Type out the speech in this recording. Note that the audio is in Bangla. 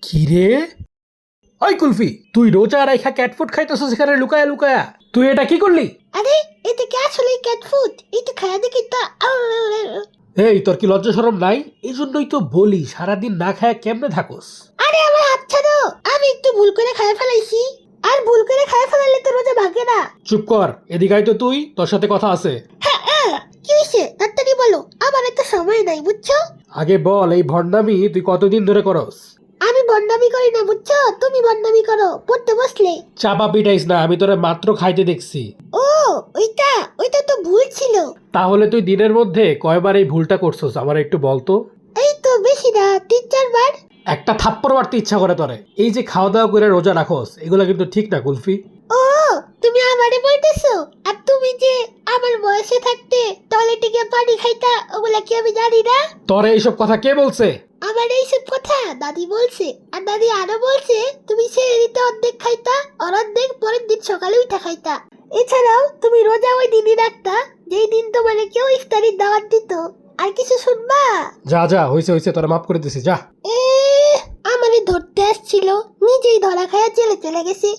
কি রে? ওই কুলফি, তুই রোজা রাইখা ক্যাট ফুড খাইতেছ সেখানে লুকায়া লুকায়া, তুই এটা কি করলি? আরে এটা কি আসলে ক্যাট ফুড? এটা খায়া দেখি তা। এই তোর কি লজ্জা শরম নাই? এই জন্যই তো বলি সারাদিন না খায়া কেমনে থাকোস। আরে আমার হাত ছাড়ো, আমি একটু ভুল করে খায়া ফেলাইছি। আর ভুল করে খায়া ফেলালে তো রোজা ভাগে না। চুপ কর, এদিকে আয় তো, তুই তোর সাথে কথা আছে। কি হয়েছে তাড়াতাড়ি বলো, আমার এত সময় নাই বুঝছো। আগে বল, এই ভণ্ডামি তুই কতদিন ধরে করস? আমি বন্ডামি করি না বুঝছো, তুমি বন্ডামি করো পড়তে বসলে। চাপা পিটাইস না, আমি তোরে মাত্র খাইতে দেখছি। ও ওইটা ওইটা তো ভুল ছিল। তাহলে তুই দিনের মধ্যে কয়বার এই ভুলটা করছস আমার একটু বলতো। এই তো বেশি না, 3-4 বার। একটা থাপ্পড় মারতে ইচ্ছা করে তোরে। এই যে খাওয়া দাওয়া করে রোজা রাখোস, এগুলো কিন্তু ঠিক না কুলফি। ও তুমি আমারে বলতেছো, আর তুমি যে আমার বয়সে থাকতে টয়লেটে গিয়ে পানি খাইতা, ওগুলা কি আমি জানি না? তোরে এইসব কথা কে বলছে? আমার এইসব কথা দাদি বলছে। আর দাদি আরো বলছে তুমি সেহরিতে অর্ধেক খাইতা আর অর্ধেক পরের দিন সকালে উঠা খাইতা। এছাড়াও তুমি রোজা ওই দিনই রাখতা যেই দিন তোমার কেউ ইফতারির দাওয়াত দিত। আর কিছু শুনবা? যা যা, হইছে হইছে, তোরা মাফ করে দিছি, যা। এ আমারে ধরতে আসছিল, নিজেই ধরা খায়া জেলে চলে গেছে।